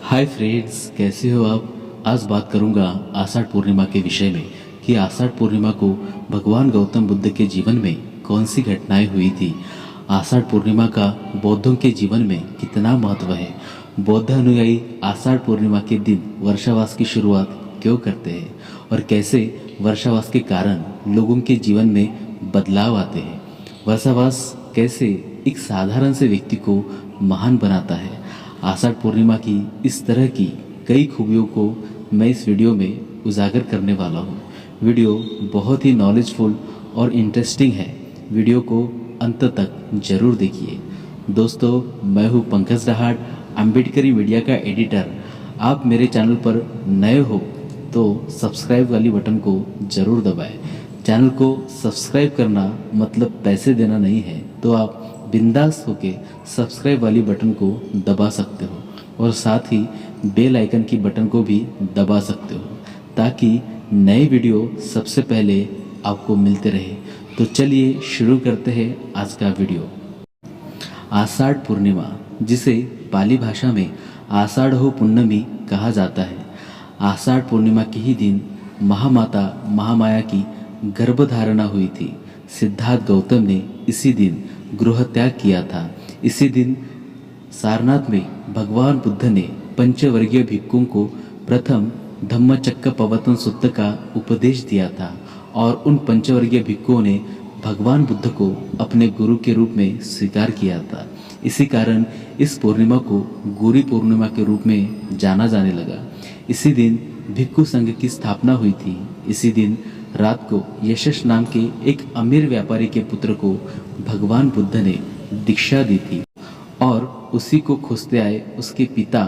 Hi friends, कैसे हो आप। आज बात करूंगा आषाढ़ पूर्णिमा के विषय में कि आषाढ़ पूर्णिमा को भगवान गौतम बुद्ध के जीवन में कौन सी घटनाएं हुई थी। आषाढ़ पूर्णिमा का बौद्धों के जीवन में कितना महत्व है। बौद्ध अनुयायी आषाढ़ पूर्णिमा के दिन वर्षावास की शुरुआत क्यों करते हैं और कैसे वर्षावास के कारण लोगों के जीवन में बदलाव आते हैं। वर्षावास कैसे एक साधारण से व्यक्ति को महान बनाता है। आषाढ़ पूर्णिमा की इस तरह की कई खूबियों को मैं इस वीडियो में उजागर करने वाला हूँ। वीडियो बहुत ही नॉलेजफुल और इंटरेस्टिंग है। वीडियो को अंत तक जरूर देखिए। दोस्तों, मैं हूँ पंकज रहाट, अम्बेडकरी मीडिया का एडिटर। आप मेरे चैनल पर नए हो तो सब्सक्राइब वाली बटन को ज़रूर दबाएं। चैनल को सब्सक्राइब करना मतलब पैसे देना नहीं है, तो आप बिंदास होके सब्सक्राइब वाली बटन को दबा सकते हो और साथ ही बेल आइकन की बटन को भी दबा सकते हो ताकि नए वीडियो सबसे पहले आपको मिलते रहे। तो चलिए शुरू करते हैं आज का वीडियो। आषाढ़ पूर्णिमा, जिसे पाली भाषा में आषाढ़ो पुन्नमी कहा जाता है। आषाढ़ पूर्णिमा के ही दिन महामाता महामाया की गर्भधारणा हुई थी। सिद्धार्थ गौतम ने इसी दिन गृह त्याग किया था। इसी दिन सारनाथ में भगवान बुद्ध ने पंचवर्गीय भिक्षुओं को प्रथम धम्मचक्र प्रवर्तन सूत्र का उपदेश दिया था और उन पंचवर्गीय भिक्षुओं ने भगवान बुद्ध को अपने गुरु के रूप में स्वीकार किया था। इसी कारण इस पूर्णिमा को गुरु पूर्णिमा के रूप में जाना जाने लगा। इसी दिन भिक्षु संघ की स्थापना हुई थी। इसी दिन रात को यशस नाम के एक अमीर व्यापारी के पुत्र को भगवान बुद्ध ने दीक्षा दी थी और उसी को खोजते आए उसके पिता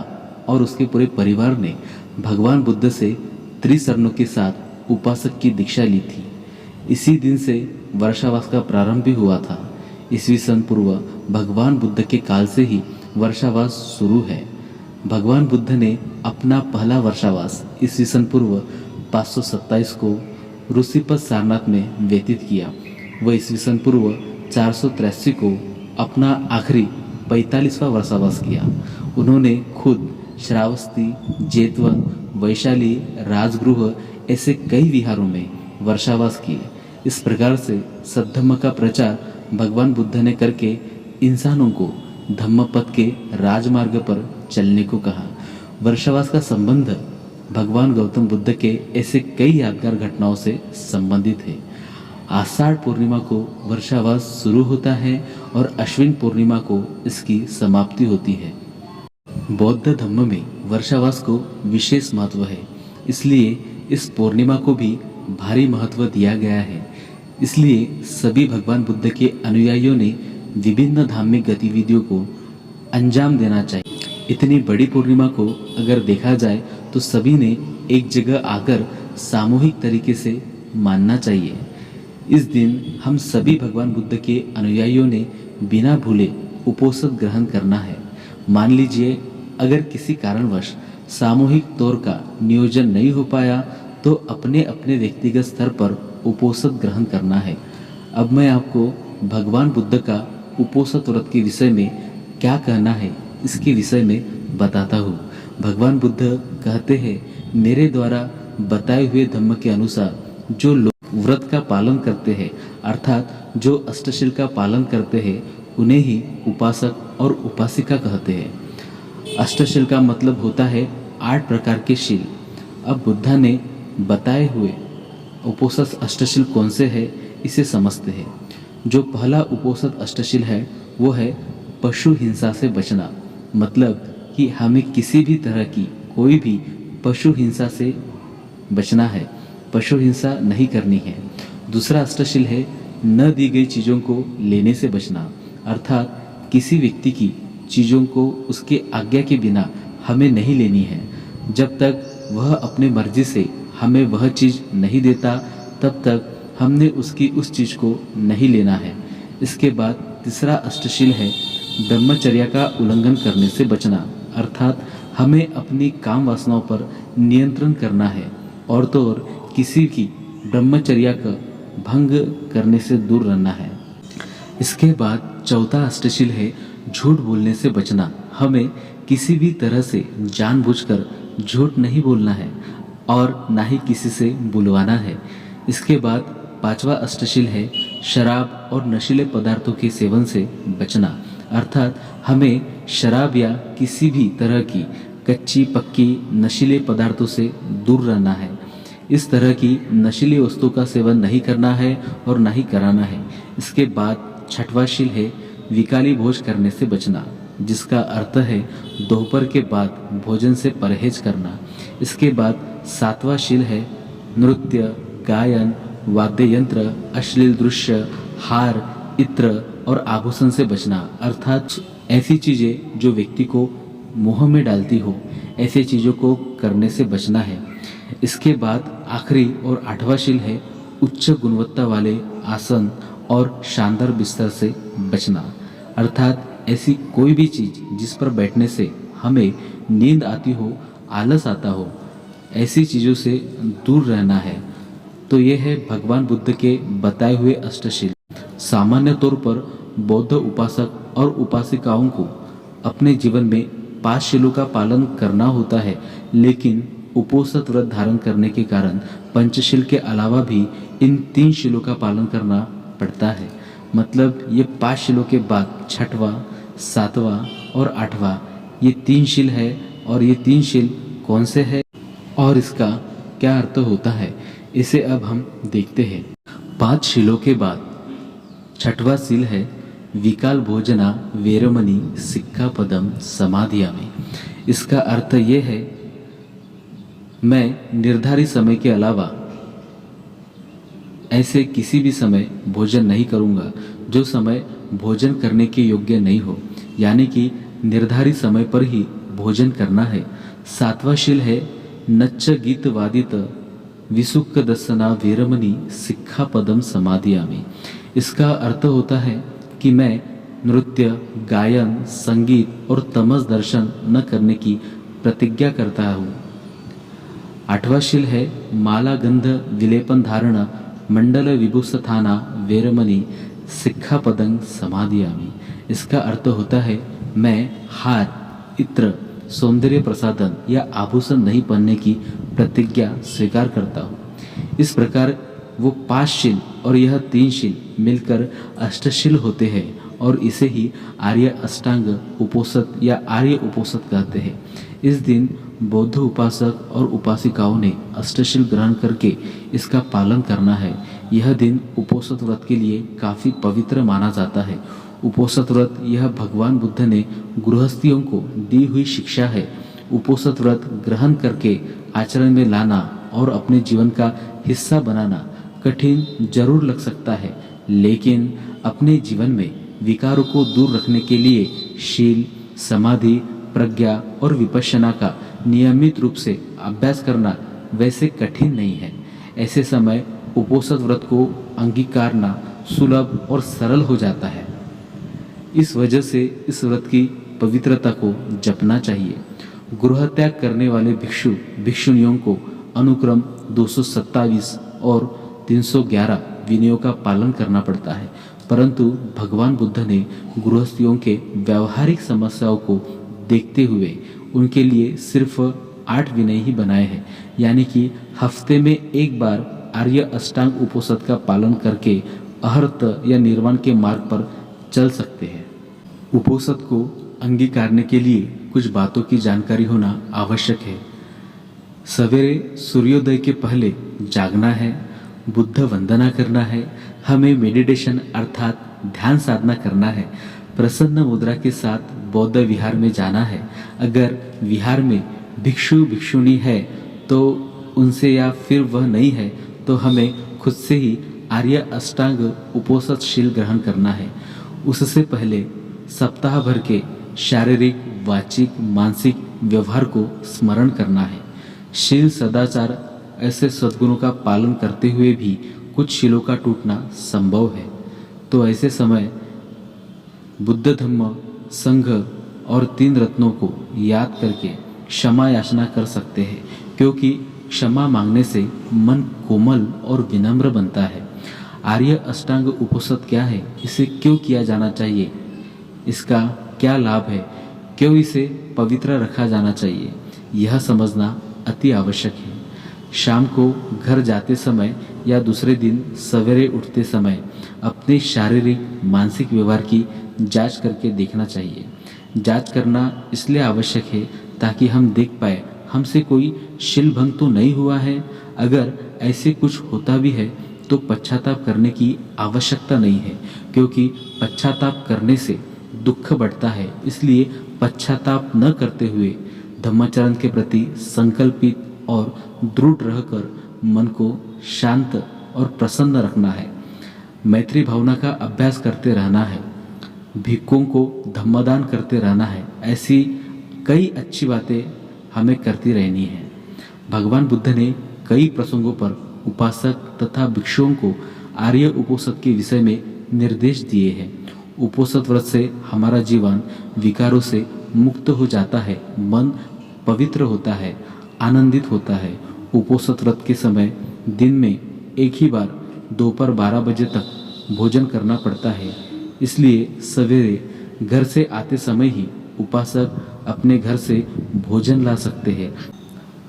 और उसके पूरे परिवार ने भगवान बुद्ध से त्रिशरणों के साथ उपासक की दीक्षा ली थी। इसी दिन से वर्षावास का प्रारंभ भी हुआ था। ईस्वी सन पूर्व भगवान बुद्ध के काल से ही वर्षावास शुरू है। भगवान बुद्ध ने अपना पहला वर्षावास ईस्वी सन पूर्व 527 को ऋषिपद सारनाथ में व्यतीत किया। वह ईस्वी सन पूर्व 483 को अपना आखिरी 45वां वर्षावास किया। उन्होंने खुद श्रावस्ती, जेतवन, वैशाली, राजगृह ऐसे कई विहारों में वर्षावास किए। इस प्रकार से सद्धम्म का प्रचार भगवान बुद्ध ने करके इंसानों को धम्मपथ के राजमार्ग पर चलने को कहा। वर्षावास का संबंध भगवान गौतम बुद्ध के ऐसे कई यादगार घटनाओं से संबंधित है। आषाढ़ पूर्णिमा को वर्षावास शुरू होता है और अश्विन पूर्णिमा को इसकी समाप्ति होती है। बौद्ध धर्म में वर्षावास को विशेष महत्व है, इसलिए इस पूर्णिमा को भी भारी महत्व दिया गया है। इसलिए सभी भगवान बुद्ध के अनुयायियों ने विभिन्न धार्मिक गतिविधियों को अंजाम देना चाहिए। इतनी बड़ी पूर्णिमा को अगर देखा जाए तो सभी ने एक जगह आकर सामूहिक तरीके से मानना चाहिए। इस दिन हम सभी भगवान बुद्ध के अनुयायियों ने बिना भूले उपवास ग्रहण करना है। मान लीजिए अगर किसी कारणवश सामूहिक तौर का नियोजन नहीं हो पाया तो अपने अपने व्यक्तिगत स्तर पर उपवास ग्रहण करना है। अब मैं आपको भगवान बुद्ध का उपवास व्रत के विषय में क्या कहना है इसके विषय में बताता हूँ। भगवान बुद्ध कहते हैं, मेरे द्वारा बताए हुए धम्म के अनुसार जो लोग व्रत का पालन करते हैं, अर्थात जो अष्टशील का पालन करते हैं, उन्हें ही उपासक और उपासिका कहते हैं। अष्टशील का मतलब होता है 8 प्रकार के शील। अब बुद्ध ने बताए हुए उपवास अष्टशील कौन से है इसे समझते हैं। जो पहला उपवास अष्टशील है वो है पशु हिंसा से बचना, मतलब कि हमें किसी भी तरह की कोई भी पशु हिंसा से बचना है, पशु हिंसा नहीं करनी है। दूसरा अष्टशील है न दी गई चीज़ों को लेने से बचना, अर्थात किसी व्यक्ति की चीज़ों को उसके आज्ञा के बिना हमें नहीं लेनी है। जब तक वह अपने मर्जी से हमें वह चीज़ नहीं देता तब तक हमने उसकी उस चीज़ को नहीं लेना है। इसके बाद तीसरा अष्टशील है ब्रह्मचर्य का उल्लंघन करने से बचना, अर्थात हमें अपनी काम वासनाओं पर नियंत्रण करना है और तो और किसी की ब्रह्मचर्य का भंग करने से दूर रहना है। इसके बाद चौथा अष्टशील है झूठ बोलने से बचना। हमें किसी भी तरह से जानबूझकर झूठ नहीं बोलना है और ना ही किसी से बुलवाना है। इसके बाद पांचवा अष्टशील है शराब और नशीले पदार्थों के सेवन से बचना, अर्थात हमें शराब या किसी भी तरह की कच्ची पक्की नशीले पदार्थों से दूर रहना है। इस तरह की नशीली वस्तु का सेवन नहीं करना है और ना ही कराना है। इसके बाद छठवां शील है विकाली भोज करने से बचना, जिसका अर्थ है दोपहर के बाद भोजन से परहेज करना। इसके बाद सातवां शील है नृत्य, गायन, वाद्य यंत्र, अश्लील दृश्य, हार, इत्र और आभूषण से बचना, अर्थात ऐसी चीज़ें जो व्यक्ति को मोह में डालती हो, ऐसी चीज़ों को करने से बचना है। इसके बाद आखिरी और आठवां शील है उच्च गुणवत्ता वाले आसन और शानदार बिस्तर से बचना, अर्थात ऐसी कोई भी चीज़ जिस पर बैठने से हमें नींद आती हो, आलस आता हो, ऐसी चीज़ों से दूर रहना है। तो ये है भगवान बुद्ध के बताए हुए अष्टशील। सामान्य तौर पर बौद्ध उपासक और उपासिकाओं को अपने जीवन में 5 शीलों का पालन करना होता है, लेकिन उपोषित व्रत धारण करने के कारण पंचशील के अलावा भी इन 3 शीलों का पालन करना पड़ता है। मतलब ये 5 शीलों के बाद छठवां, सातवां और आठवां ये 3 शील है। और ये 3 शील कौन से है और इसका क्या अर्थ होता है, इसे अब हम देखते हैं। 5 शीलों के बाद छठवां शील है विकाल भोजना वेरमणि सिक्खापदम समाधियामि। इसका अर्थ ये है मैं निर्धारित समय के अलावा ऐसे किसी भी समय भोजन नहीं करूंगा जो समय भोजन करने के योग्य नहीं हो, यानी कि निर्धारित समय पर ही भोजन करना है। सातवां शील है नच्च गीत वादित विसुक्क दर्शना वेरमणि सिक्खापदम समाधियामि। इसका अर्थ होता है कि मैं नृत्य, गायन, संगीत और तमस दर्शन न करने की प्रतिज्ञा करता हूँ। आठवां शील है माला गंध विलेपन धारणा मंडल विभूषथाना वेरमणि सिक्खापदं समाधियामि। इसका अर्थ होता है मैं हार, इत्र, सौंदर्य प्रसाधन या आभूषण नहीं पहनने की प्रतिज्ञा स्वीकार करता हूँ। इस प्रकार वो 5 शील और यह 3 शील मिलकर अष्टशील होते हैं और इसे ही आर्य अष्टांग उपोषित या आर्य उपोषित कहते हैं। इस दिन बौद्ध उपासक और उपासिकाओं ने अष्टशील ग्रहण करके इसका पालन करना है। यह दिन उपोषित व्रत के लिए काफ़ी पवित्र माना जाता है। उपोषित व्रत यह भगवान बुद्ध ने गृहस्थियों को दी हुई शिक्षा है। उपोषित व्रत ग्रहण करके आचरण में लाना और अपने जीवन का हिस्सा बनाना कठिन जरूर लग सकता है, लेकिन अपने जीवन में विकारों को दूर रखने के लिए शील, समाधि, प्रज्ञा और विपश्यना का नियमित रूप से अभ्यास करना वैसे कठिन नहीं है। ऐसे समय उपोषित व्रत को अंगीकारना सुलभ और सरल हो जाता है। इस वजह से इस व्रत की पवित्रता को जपना चाहिए। गृह त्याग करने वाले भिक्षु भिक्षुणियों को अनुक्रम 227 और 311 विनयों का पालन करना पड़ता है, परंतु भगवान बुद्ध ने गृहस्थियों के व्यावहारिक समस्याओं को देखते हुए उनके लिए सिर्फ 8 विनय ही बनाए हैं, यानी कि हफ्ते में एक बार आर्य अष्टांग उपोषित का पालन करके अहर्त या निर्वाण के मार्ग पर चल सकते हैं। उपोषित को अंगीकारने के लिए कुछ बातों की जानकारी होना आवश्यक है। सवेरे सूर्योदय के पहले जागना है, बुद्ध वंदना करना है, हमें मेडिटेशन अर्थात ध्यान साधना करना है, प्रसन्न मुद्रा के साथ बौद्ध विहार में जाना है। अगर विहार में भिक्षु भिक्षुणी है तो उनसे, या फिर वह नहीं है तो हमें खुद से ही आर्य अष्टांग उपोषित शील ग्रहण करना है। उससे पहले सप्ताह भर के शारीरिक, वाचिक, मानसिक व्यवहार को स्मरण करना है। शील, सदाचार ऐसे सद्गुणों का पालन करते हुए भी कुछ शीलों का टूटना संभव है। तो ऐसे समय बुद्ध, धम्म, संघ और 3 रत्नों को याद करके क्षमा याचना कर सकते हैं, क्योंकि क्षमा मांगने से मन कोमल और विनम्र बनता है। आर्य अष्टांग उपोषित क्या है, इसे क्यों किया जाना चाहिए, इसका क्या लाभ है, क्यों इसे पवित्र रखा जाना चाहिए, यह समझना अति आवश्यक है। शाम को घर जाते समय या दूसरे दिन सवेरे उठते समय अपने शारीरिक मानसिक व्यवहार की जांच करके देखना चाहिए। जांच करना इसलिए आवश्यक है ताकि हम देख पाए हमसे कोई शीलभंग तो नहीं हुआ है। अगर ऐसे कुछ होता भी है तो पश्चाताप करने की आवश्यकता नहीं है, क्योंकि पश्चाताप करने से दुख बढ़ता है। इसलिए पश्चाताप न करते हुए धम्माचरण के प्रति संकल्पित और दृढ़ रहकर मन को शांत और प्रसन्न रखना है। मैत्री भावना का अभ्यास करते रहना है। भिक्षुओं को धम्मदान करते रहना है। ऐसी कई अच्छी बातें हमें करती रहनी है। भगवान बुद्ध ने कई प्रसंगों पर उपासक तथा भिक्षुओं को आर्य उपोषद के विषय में निर्देश दिए हैं। उपोषद व्रत से हमारा जीवन विकारों से मुक्त हो जाता है, मन पवित्र होता है, आनंदित होता है। उपोषद व्रत के समय दिन में एक ही बार दोपहर 12 बजे तक भोजन करना पड़ता है। इसलिए सवेरे घर से आते समय ही उपासक अपने घर से भोजन ला सकते हैं,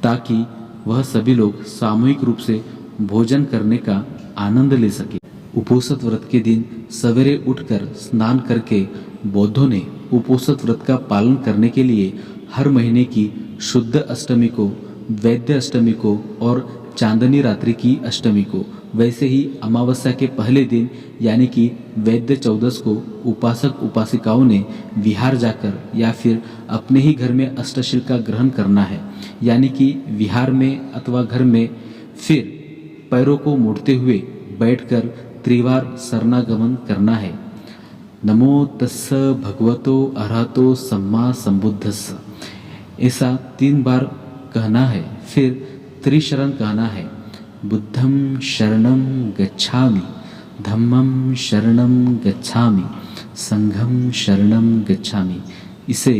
ताकि वह सभी लोग सामूहिक रूप से भोजन करने का आनंद ले सके। उपोषद व्रत के दिन सवेरे उठकर स्नान करके बौद्धों ने उपोषद व्रत का पालन करने के लिए हर महीने की शुद्ध अष्टमी को, वैद्य अष्टमी को और चांदनी रात्रि की अष्टमी को, वैसे ही अमावस्या के पहले दिन यानी कि वैद्य चौदस को उपासक उपासिकाओं ने विहार जाकर या फिर अपने ही घर में अष्टशील का ग्रहण करना है। यानी कि विहार में अथवा घर में फिर पैरों को मोड़ते हुए बैठकर त्रिवार शरणागमन करना है। नमो तस्स भगवतो अरहतो सम्मा संबुद्धस्स, ऐसा 3 बार कहना है। फिर त्रिशरण कहना है। बुद्धं शरणं गच्छामि, धम्मं शरणं गच्छामि, संघं शरणं गच्छामि। इसे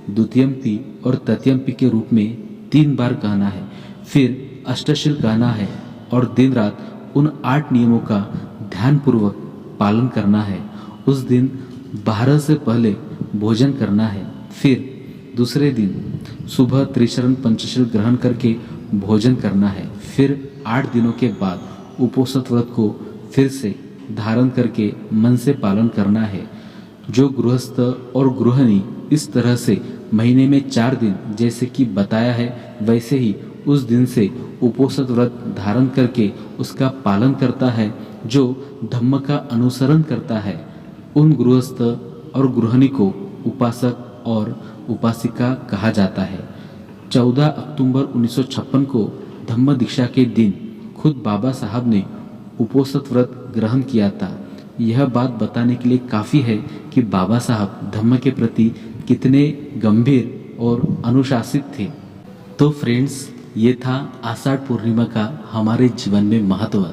द्वितीयम्पि और तृतीयम्पि के रूप में 3 बार कहना है। फिर अष्टशील कहना है और दिन रात उन 8 नियमों का ध्यानपूर्वक पालन करना है। उस दिन 12 से पहले भोजन करना है। फिर दूसरे दिन सुबह त्रिशरण पंचशील ग्रहण करके भोजन करना है। फिर 8 दिनों के बाद उपोषद व्रत को फिर से धारण करके मन से पालन करना है। जो गृहस्थ और गृहिणी इस तरह से महीने में 4 दिन जैसे कि बताया है, वैसे ही उस दिन से उपोषद व्रत धारण करके उसका पालन करता है, जो धम्म का अनुसरण करता है, उन गृहस्थ और गृहिणी को उपासक और उपासिका कहा जाता है। 14 अक्टूबर 1956 को धम्म दीक्षा के दिन खुद बाबा साहब ने उपोषद व्रत ग्रहण किया था। यह बात बताने के लिए काफ़ी है कि बाबा साहब धम्म के प्रति कितने गंभीर और अनुशासित थे। तो फ्रेंड्स, ये था आषाढ़ पूर्णिमा का हमारे जीवन में महत्व।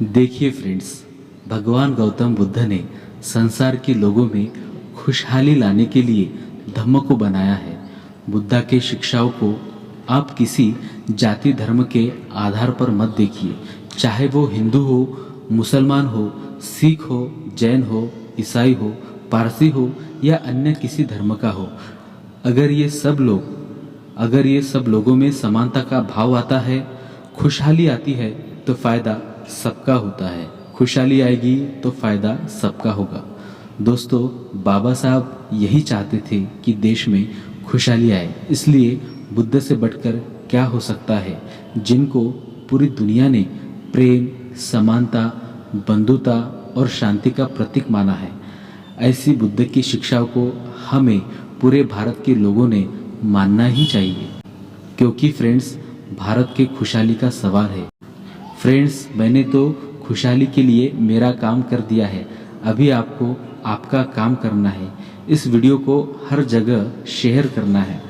देखिए फ्रेंड्स, भगवान गौतम बुद्ध ने संसार के लोगों में खुशहाली लाने के लिए धम्म को बनाया है। बुद्धा के शिक्षाओं को आप किसी जाति धर्म के आधार पर मत देखिए, चाहे वो हिंदू हो, मुसलमान हो, सिख हो, जैन हो, ईसाई हो, पारसी हो या अन्य किसी धर्म का हो। अगर ये सब लोगों में समानता का भाव आता है, खुशहाली आती है, तो फायदा सबका होता है। खुशहाली आएगी तो फायदा सबका होगा। दोस्तों, बाबा साहब यही चाहते थे कि देश में खुशहाली आए। इसलिए बुद्ध से बढ़कर क्या हो सकता है, जिनको पूरी दुनिया ने प्रेम, समानता, बंधुता और शांति का प्रतीक माना है। ऐसी बुद्ध की शिक्षाओं को हमें पूरे भारत के लोगों ने मानना ही चाहिए, क्योंकि फ्रेंड्स, भारत के खुशहाली का सवाल है। फ्रेंड्स, मैंने तो खुशहाली के लिए मेरा काम कर दिया है, अभी आपको आपका काम करना है। इस वीडियो को हर जगह शेयर करना है,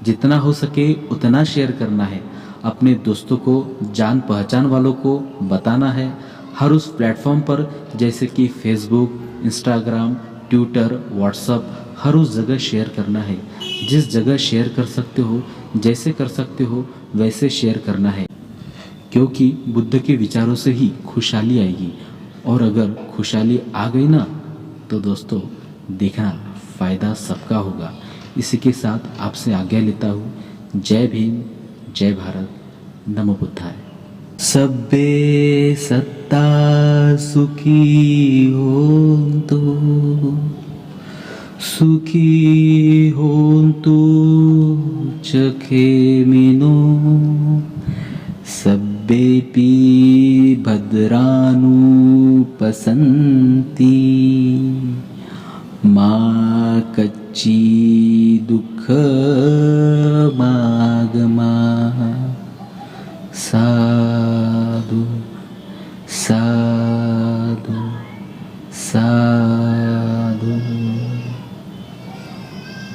जितना हो सके उतना शेयर करना है। अपने दोस्तों को, जान पहचान वालों को बताना है। हर उस प्लेटफॉर्म पर जैसे कि फेसबुक, इंस्टाग्राम, ट्विटर, व्हाट्सएप, हर उस जगह शेयर करना है। जिस जगह शेयर कर सकते हो, जैसे कर सकते हो वैसे शेयर करना है, क्योंकि बुद्ध के विचारों से ही खुशहाली आएगी। और अगर खुशहाली आ गई ना, तो दोस्तों देखना, फायदा सबका होगा। इसी के साथ आपसे आज्ञा लेता हूँ। जय भीम, जय भारत, नमो बुद्धाय। सब्बे सत्ता सुखी होन्तु, सुखी होन्तु चखेमिनो, सब्बेपि भद्रानुपसन्ति, मा कच्चिदुःखमागमा।